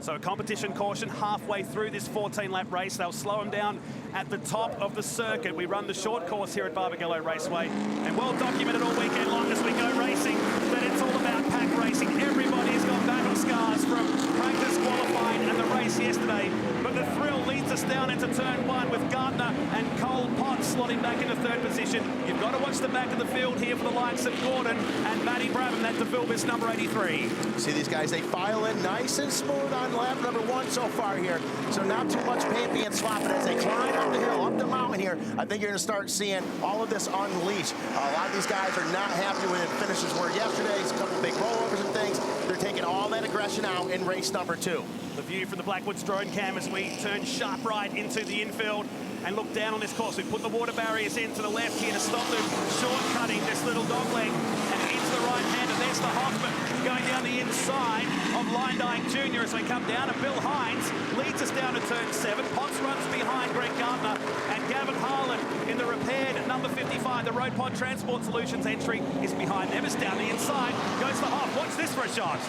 So a competition caution halfway through this 14-lap race. They'll slow them down at the top of the circuit. We run the short course here at Barbagallo Raceway, and well documented all weekend long as we go racing that it's all about pack racing. Everybody's got battle scars from practice, qualifying and the race yesterday, but the thrill leads us down into turn 1 with Gardner and Cole Potts slotting back into 3rd position. You've got to watch the back of the field here for the likes of Gordon and Matty Brabham, that DeVilbiss number 83. See these guys, they file in nice and smooth on lap number 1 so far here. So not too much paint being swapped as they climb up the hill, up the mountain here. I think you're going to start seeing all of this unleash. A lot of these guys are not happy with the finishes were yesterday. A couple big rollovers and things. They're taking all that aggression out in race number 2. The view from the Blackwoods drone cam as we turn sharp right into the infield and look down on this course. We put the water barriers in to the left here to stop them shortcutting this little dogleg, and into the right hand, and there's the Hoffman going down the inside of Lyndike Jr. as we come down, and Bill Hines leads us down to turn 7. Potts runs behind Greg Gardner, and Gavin Harlan in the repaired number 55. The Road Pod Transport Solutions entry is behind them. It's down the inside, goes the Hoff. Watch this for a shot.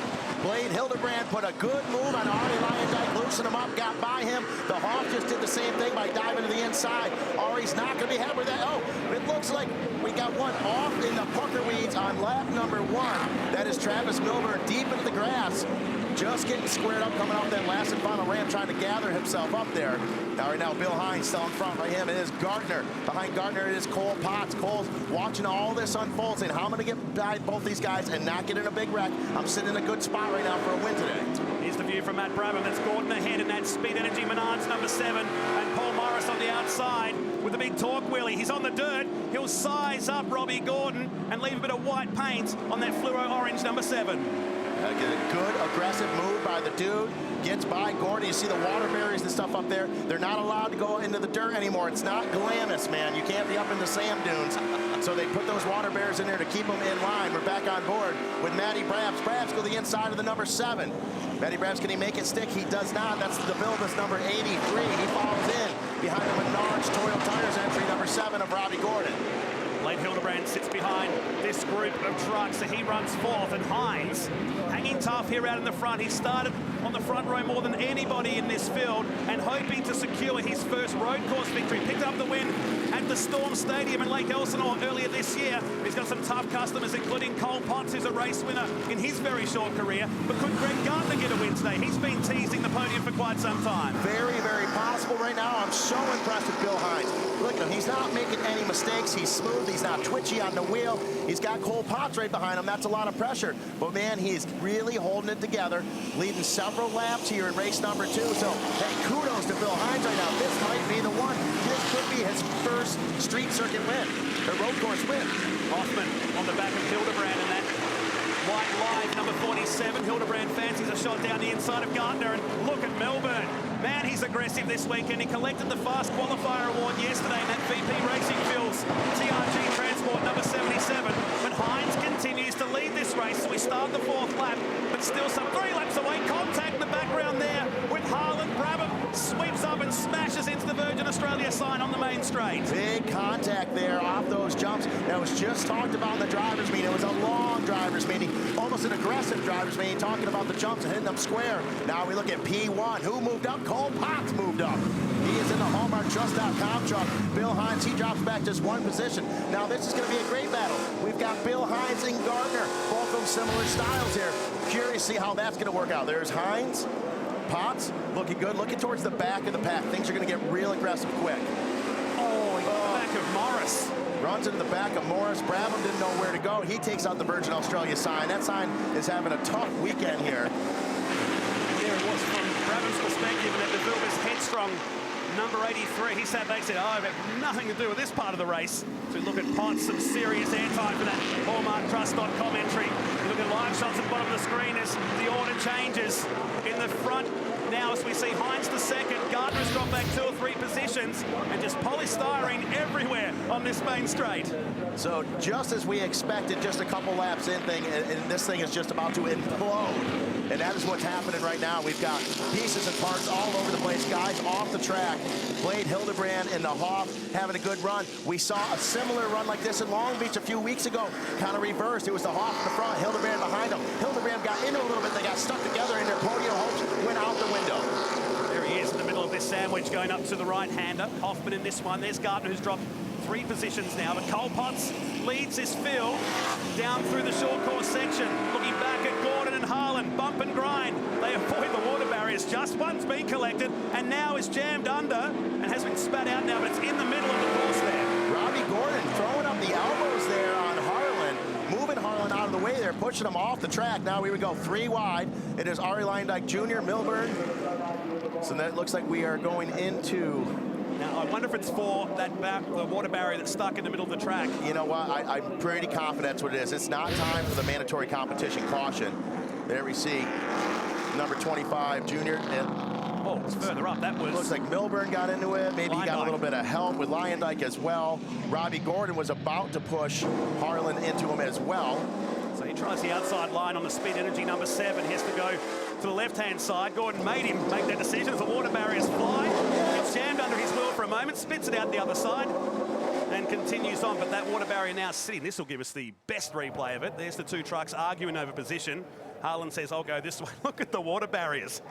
Blade Hildebrand put a good move on Ari Lyndike, loosened him up, got by him. The Hoff just did the same thing by diving to the inside. Ari's not going to be happy with that. Oh, it looks like we got one off in the pucker weeds on lap number 1. That is Travis Milburn deep into the grass. Just getting squared up, coming off that last and final ramp, trying to gather himself up there. Now, right now, Bill Hines still in front by him. It is Gardner. Behind Gardner, it is Cole Potts. Cole's watching all this unfold, saying, how am I going to get by both these guys and not get in a big wreck? I'm sitting in a good spot right now for a win today. Here's the view from Matt Brabham. That's Gordon ahead in that Speed Energy Menards number 7. And Paul Morris on the outside with a big torque wheelie. He's on the dirt. He'll size up Robbie Gordon and leave a bit of white paint on that fluoro orange number 7. Get a good aggressive move by the dude. Gets by Gordon. You see the water barriers and stuff up there. They're not allowed to go into the dirt anymore. It's not Glamis, man. You can't be up in the sand dunes. So they put those water barriers in there to keep them in line. We're back on board with Matty Brabs. Brabs go the inside of the number 7. Matty Brabs, can he make it stick? He does not. That's the DeVilbiss number 83. He follows in behind the Menards Toyota Tires entry number 7 of Robbie Gordon. Blade Hildebrand sits behind this group of trucks, so he runs 4th, and Hines hanging tough here out in the front. He started on the front row more than anybody in this field and hoping to secure his first road course victory. Picked up the win at the Storm Stadium in Lake Elsinore earlier this year. He's got some tough customers, including Cole Potts, who's a race winner in his very short career. But could Greg Gardner get a win today? He's been teasing the podium for quite some time. Very, very possible right now. I'm so impressed with Bill Hines. Look at him. He's not making any mistakes. He's smooth. He's not twitchy on the wheel. He's got Cole Potts right behind him. That's a lot of pressure. But, man, he's really holding it together, leading several laps here in race number 2. So, hey, kudos to Bill Hines right now. This might be the one. This could be his first street circuit win, or road course win. Hoffman on the back of Hildebrand, and that white line, number 47. Hildebrand fancies a shot down the inside of Gardner, and look at Melbourne. Man, he's aggressive this weekend. He collected the Fast Qualifier Award yesterday in that VP Racing Fuels TRG Transport number 77. But Hines continues to lead this race. So we start the 4th lap, but still some 3 laps away. Contact in the background there with Harlan. Brabham sweeps up and smashes into the Virgin Australia sign on the main straight. Big contact there off those jumps. That was just talked about in the driver's meeting. It was a long driver's meeting, almost an aggressive driver's meeting, talking about the jumps and hitting them square. Now we look at P1. Who moved up? Cole Potts moved up. He is in the Hallmark Trust.com truck. Bill Hines, he drops back just 1 position. Now this is going to be a great battle. We've got Bill Hines and Gardner, both of them similar styles here. Curious to see how that's going to work out. There's Hines, Potts, looking good, looking towards the back of the pack. Things are going to get real aggressive quick. Oh, the back of Morris. Runs into the back of Morris. Brabham didn't know where to go. He takes out the Virgin Australia sign. That sign is having a tough weekend here. There it was from Brabham's perspective, and at the DeVilbiss headstrong number 83. He sat back and said, oh, I've had nothing to do with this part of the race. So look at Potts, some serious airtime for that Hallmark Trust.com entry. You look at live shots at the bottom of the screen as the order changes in the front. Now, as we see Hines the second, Gardner's dropped back 2 or 3 positions, and just polystyrene everywhere on this main straight. So just as we expected, just a couple laps in and this thing is just about to implode. And that is what's happening right now. We've got pieces and parts all over the place. Guys off the track. Blade Hildebrand and the Hoff having a good run. We saw a similar run like this in Long Beach a few weeks ago. Kind of reversed. It was the Hoff in the front, Hildebrand behind him. Hildebrand got in a little bit. They got stuck together, and their podium hopes went out the sandwich going up to the right-hander. Hoffman in this one. There's Gardner, who's dropped 3 positions now, but Cole Potts leads this field down through the short course section. Looking back at Gordon and Harlan, bump and grind. They avoid the water barriers. Just one's been collected and now is jammed under and has been spat out now, but it's in the middle of the course there. Robbie Gordon throwing up the elbows there on Harlan, moving Harlan out of the way there, pushing him off the track. Now we would go 3 wide. It is Ari Lyondike Jr., Milburn. So that looks like we are going into... Now, I wonder if it's for the water barrier that's stuck in the middle of the track. You know what? I'm pretty confident that's what it is. It's not time for the mandatory competition caution. There we see number 25, Junior. Oh, it's further up. That was... Looks like Milburn got into it. Maybe he got a little bit of help with Lyondike as well. Robbie Gordon was about to push Harlan into him as well. So he tries the outside line on the Speed Energy number 7. He has to go to the left-hand side. Gordon made him make that decision as the water barriers fly. It's jammed under his wheel for a moment, spits it out the other side, and continues on. But that water barrier now sitting. This will give us the best replay of it. There's the 2 trucks arguing over position. Harlan says, I'll go this way. Look at the water barriers.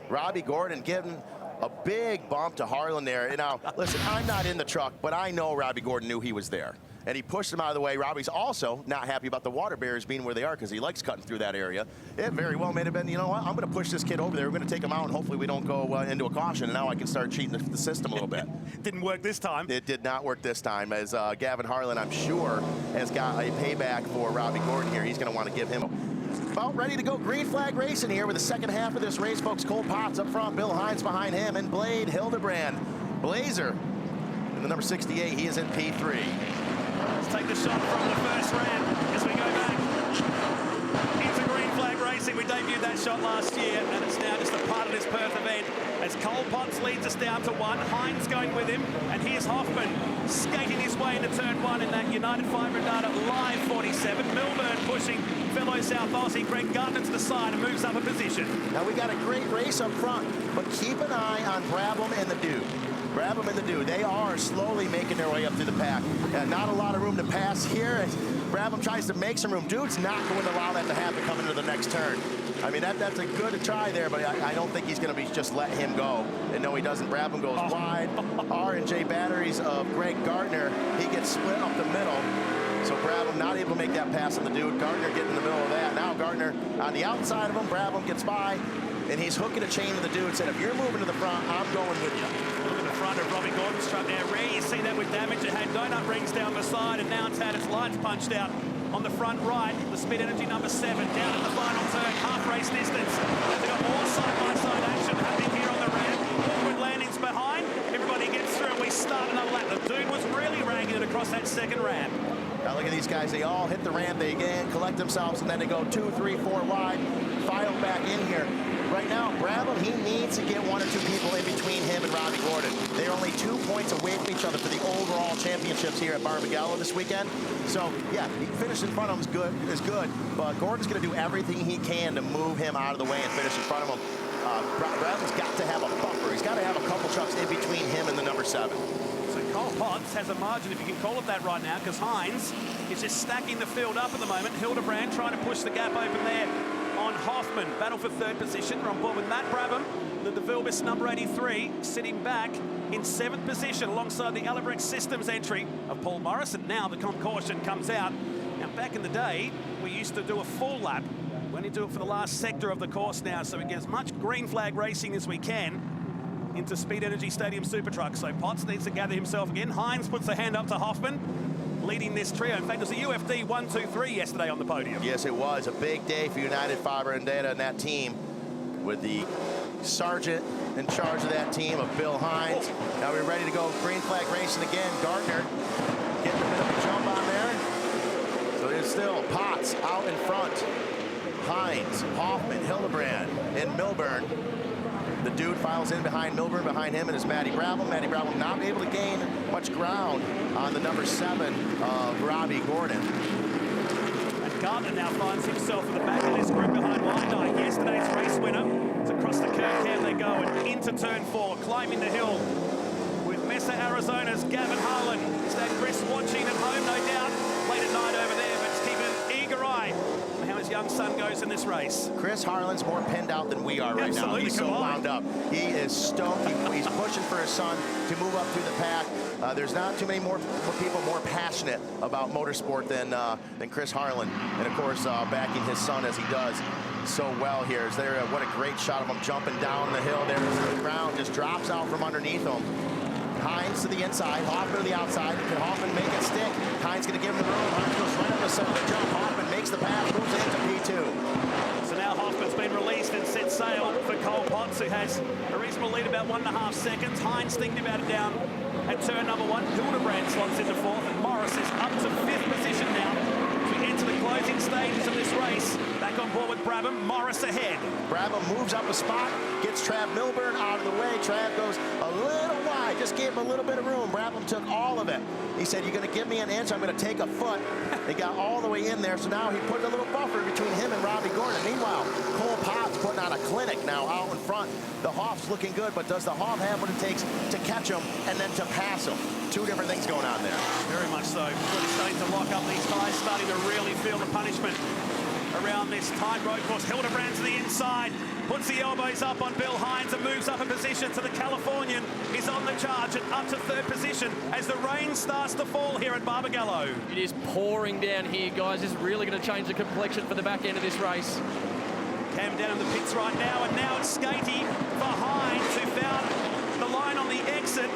Robbie Gordon giving a big bump to Harlan there. Now, listen, I'm not in the truck, but I know Robbie Gordon knew he was there. And he pushed him out of the way. Robbie's also not happy about the water barriers being where they are because he likes cutting through that area. It very well may have been, you know what, I'm going to push this kid over there. We're going to take him out, and hopefully we don't go into a caution. And now I can start cheating the system a little bit. Didn't work this time. It did not work this time, as Gavin Harlan, I'm sure, has got a payback for Robbie Gordon here. He's going to want to give him about ready to go. Green flag racing here with the second half of this race, folks. Cole Potts up front, Bill Hines behind him, and Blade Hildebrand. Blazer in the number 68. He is in P3. Let's take the shot from the first ramp as we go back into green flag racing. We debuted that shot last year, and it's now just a part of this Perth event as Cole Potts leads us down to 1. Hines going with him, and here's Hoffman skating his way into turn 1 in that United Fibre Data Live 47. Milburn pushing fellow South Aussie Greg Gardner to the side and moves up a position. Now we got a great race up front, but keep an eye on Brabham and the Dude. Brabham and the Dude, they are slowly making their way up through the pack. Not a lot of room to pass here. Brabham tries to make some room. Dude's not going to allow that to happen coming into the next turn. I mean, that's a good try there, but I don't think he's going to be just let him go. And no, he doesn't. Brabham goes wide. R&J batteries of Greg Gardner. He gets split up the middle. So Brabham not able to make that pass on the Dude. Gardner getting in the middle of that. Now Gardner on the outside of him. Brabham gets by, and he's hooking a chain to the Dude. Said, if you're moving to the front, I'm going with you. Look at the front of Robbie Gordon's truck there. Rare you see that with damage. It had donut rings down the side, and now it's had its lights punched out on the front right. The Speed Energy number 7 down at the final turn, half race distance. They've got more side-by-side action happening here on the ramp. Awkward landings behind. Everybody gets through, and we start another lap. The Dude was really ragging it across that second ramp. Now look at these guys. They all hit the ramp. They again collect themselves, and then they go 2, 3, 4 wide, file back in here. Right now, Brabham, he needs to get 1 or 2 people in between him and Robbie Gordon. They're only 2 points away from each other for the overall championships here at Barbagallo this weekend. So, yeah, he finished in front of him is good, but Gordon's going to do everything he can to move him out of the way and finish in front of him. Brabham's got to have a buffer. He's got to have a couple trucks in between him and the number 7. So Cole Potts has a margin, if you can call it that right now, because Hines is just stacking the field up at the moment. Hildebrand trying to push the gap open there on Hoffman. Battle for 3rd position. We're on board with Matt Brabham, the DeVilbiss number 83, sitting back in 7th position alongside the Alibrex Systems entry of Paul Morris. And now the caution comes out. Now, back in the day, we used to do a full lap. We only do it for the last sector of the course now, so we get as much green flag racing as we can into Speed Energy Stadium Super Truck. So Potts needs to gather himself again. Hines puts a hand up to Hoffman, leading this trio. In fact, it was a UFD 1-2-3 yesterday on the podium. Yes, it was a big day for United Fibre and Data and that team, with the sergeant in charge of that team of Bill Hines. Now we're ready to go green flag racing again. Gardner getting a bit of a jump on there. So it's still Potts out in front. Hines, Hoffman, Hildebrand, and Milburn. The Dude files in behind Milburn. Behind him is Matty Brabham. Matty Brabham not able to gain much ground on the number 7 of Robbie Gordon. And Gardner now finds himself in the back of this group behind Lyondike, yesterday's race winner. It's across the curb cam they go and into turn 4, climbing the hill with Mesa Arizona's Gavin Harlan. Is that Chris watching at home, no doubt? Late at night over there, but just keeping an eager eye on how his his young son goes in this race. Chris Harlan's more pinned out than we are right now. He's so wound up. He is stoked. He's pushing for his son to move up through the pack. There's not too many more people more passionate about motorsport than Chris Harlan. And of course, backing his son as he does so well here. Is there what a great shot of him jumping down the hill there to the ground, just drops out from underneath him. Hines to the inside, Hoffman to the outside. Can Hoffman make it stick? Hines going to give him the room. Hines goes right up the center of the jump. Hoffman makes the pass, moves into P2. So now Hoffman's been released and set sail for Cole Potts, who has a reasonable lead, about 1.5 seconds. Hines thinking about it down at turn number 1. Hildebrand slots into 4th, and Morris is up to 5th position now. As we enter the closing stages of this race, back on board with Brabham. Morris ahead. Brabham moves up a spot, gets Trav Milburn out of the way. Trav goes a little wide, just gave him a little bit of room. Brabham took all of it. He said, you're going to give me an inch, I'm going to take a foot. They got all the way in there, so now he put a little buffer between him and Robbie Gordon. Meanwhile, Cole Potts putting on a clinic now out in front. The Hoff's looking good, but does the Hoff have what it takes to catch him and then to pass him? Two different things going on there. Very much so. Really starting to lock up these guys, starting to really feel the punishment around this tight road course. Hildebrand to the inside, puts the elbows up on Bill Hines and moves up a position to the Californian. He's on the charge and up to 3rd position as the rain starts to fall here at Barbagallo. It is pouring down here, guys. It's really going to change the complexion for the back end of this race. Cam down in the pits right now, and now it's Skatey for Hines, who found the line on the exit.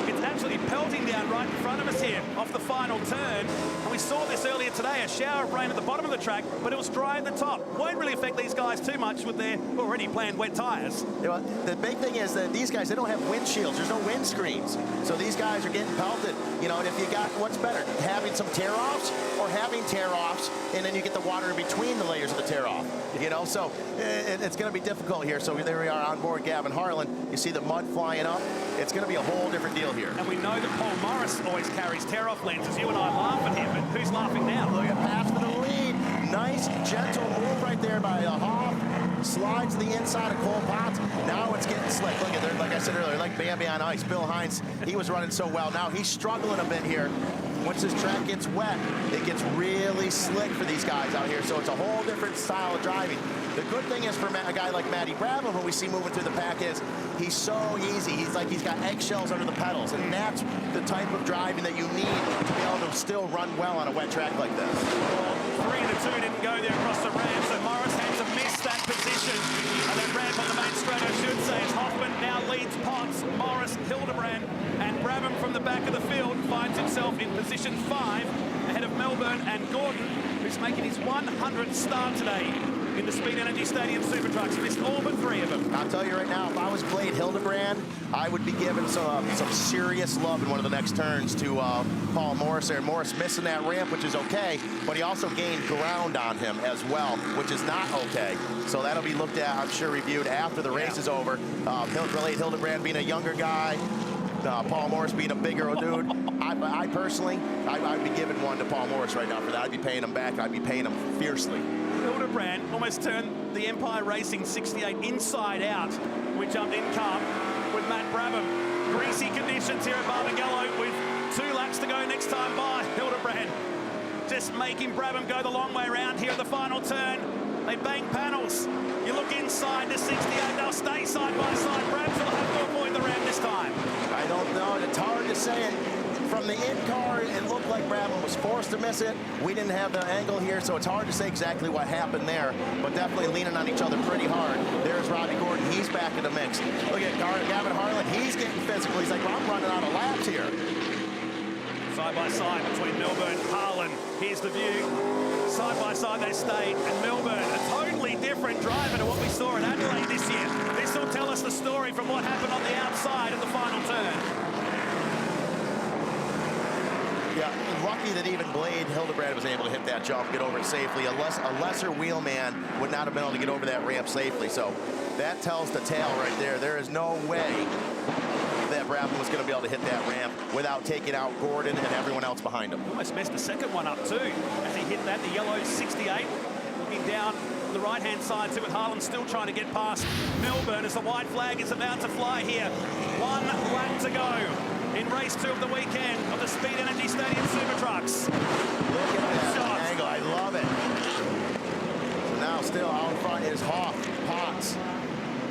It's actually pelting down right in front of us here off the final turn. And we saw this earlier today, a shower of rain at the bottom of the track, but it was dry at the top. Won't really affect these guys too much with their already planned wet tires. You know, the big thing is that these guys, they don't have windshields. There's no windscreens. So these guys are getting pelted. You know, and if you got, what's better, having some tear-offs or having tear-offs, and then you get the water in between the layers of the tear-off. You know, so it's going to be difficult here. So there we are on board Gavin Harlan. You see the mud flying up. It's going to be a whole different deal here. And we know that Paul Morris always carries tear-off lenses. You and I laugh at him, but who's laughing now? Look at pass for the lead. Nice, gentle move right there by Hoff. Slides to the inside of Cole Potts. Now it's getting slick. Look at there, like I said earlier, like Bambi on ice. Bill Hines, he was running so well. Now he's struggling a bit here. Once this track gets wet, it gets really slick for these guys out here. So it's a whole different style of driving. The good thing is for a guy like Matty Brabham, who we see moving through the pack, is he's so easy. He's like he's got eggshells under the pedals, and that's the type of driving that you need to be able to still run well on a wet track like this. Well, 3 and 2 didn't go there across the ramp, so Morris had to miss that position. And then ramp on the main straight, I should say, as Hoffman now leads Potts, Morris, Hildebrand, and Brabham from the back of the field finds himself in position 5 ahead of Melbourne and Gordon, who's making his 100th start today in the Speed Energy Stadium Super Trucks. Missed all but 3 of them. I'll tell you right now, if I was Blade Hildebrand, I would be giving some serious love in one of the next turns to Paul Morris there. Morris missing that ramp, which is okay, but he also gained ground on him as well, which is not okay. So that'll be looked at, I'm sure, reviewed after the race is over. Blade Hildebrand being a younger guy, Paul Morris being a bigger dude. I personally, I'd be giving one to Paul Morris right now for that. I'd be paying him back. I'd be paying him fiercely. Hildebrand almost turned the Empire Racing 68 inside out. We jumped in calm with Matt Brabham. Greasy conditions here at Barbagallo with 2 laps to go next time by. Hildebrand just making Brabham go the long way around here at the final turn. They bang panels. You look inside the 68, they'll stay side by side. Brabham will have to avoid the ramp this time. I don't know, it's hard to say it. From the in-car, it looked like Brabham was forced to miss it. We didn't have the angle here, so it's hard to say exactly what happened there, but definitely leaning on each other pretty hard. There's Robbie Gordon, he's back in the mix. Look at Gavin Harlan, he's getting physical. He's like, well, I'm running out of laps here. Side by side between Melbourne and Harlan. Here's the view. Side by side they stayed, and Melbourne, a totally different driver to what we saw in Adelaide this year. This will tell us the story from what happened on the outside of the final turn. Yeah, lucky that even Blade Hildebrand was able to hit that jump, get over it safely. A lesser wheelman would not have been able to get over that ramp safely. So that tells the tale right there. There is no way that Brabham was going to be able to hit that ramp without taking out Gordon and everyone else behind him. Almost messed the second one up too as he hit that, the yellow 68. Looking down the right-hand side too, with Harlan still trying to get past Melbourne as the white flag is about to fly here. 1 lap to go in race 2 of the weekend of the Speed Energy Stadium Super Trucks. Look at that angle, I love it. still out in front is Potts.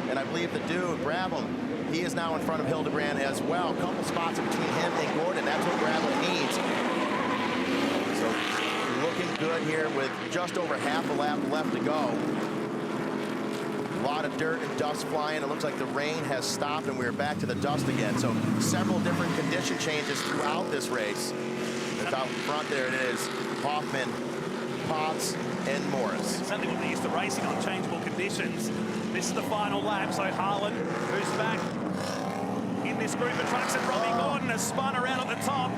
And I believe the dude, Brabham, he is now in front of Hildebrand as well. A couple spots in between him and Gordon. That's what Brabham needs. So looking good here with just over half a lap left to go. A lot of dirt and dust flying. It looks like the rain has stopped and we're back to the dust again. So several different condition changes throughout this race. It's out in front there. It is Hoffman, Potts, and Morris. Certainly what they're used to racing on, changeable conditions. This is the final lap, so Harlan, who's back in this group of trucks, and Robbie Gordon has spun around at the top.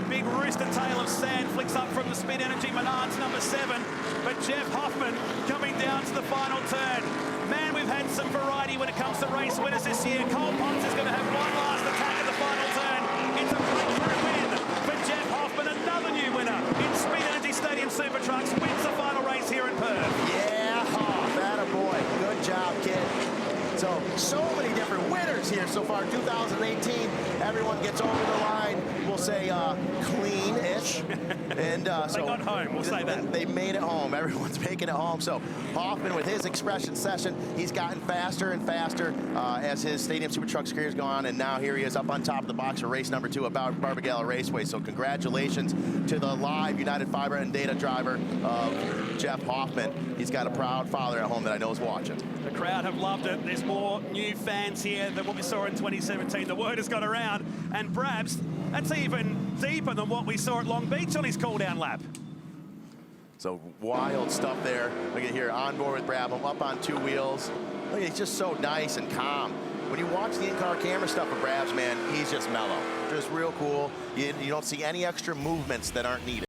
Big rooster tail of sand flicks up from the Speed Energy Menards number 7. But Jeff Hoffman coming down to the final turn. Man, we've had some variety when it comes to race winners this year. Cole Potts is going to have one last attack at the final turn. It's a breakthrough win for Jeff Hoffman, another new winner in Speed Energy Stadium Super Trucks, wins the final race here in Perth. Yeah, Hoff, attaboy. Good job, kid. So many different winners here so far. 2018, everyone gets over the line. We'll say clean-ish. And they got home, we'll say that. They made it home. Everyone's making it home. So Hoffman, with his expression session, he's gotten faster and faster as his Stadium Super Trucks career's gone. And now here he is up on top of the box for race number 2 about Barbagallo Raceway. So congratulations to the live United Fiber and Data driver of Jeff Hoffman. He's got a proud father at home that I know is watching. The crowd have loved it. There's more new fans here than what we saw in 2017. The word has got around, and Brabs, that's even deeper than what we saw at Long Beach on his cool-down lap. So wild stuff there. Look at here, on board with Brabham, up on 2 wheels. Look, he's just so nice and calm. When you watch the in-car camera stuff of Brabs, man, he's just mellow. Just real cool. You don't see any extra movements that aren't needed.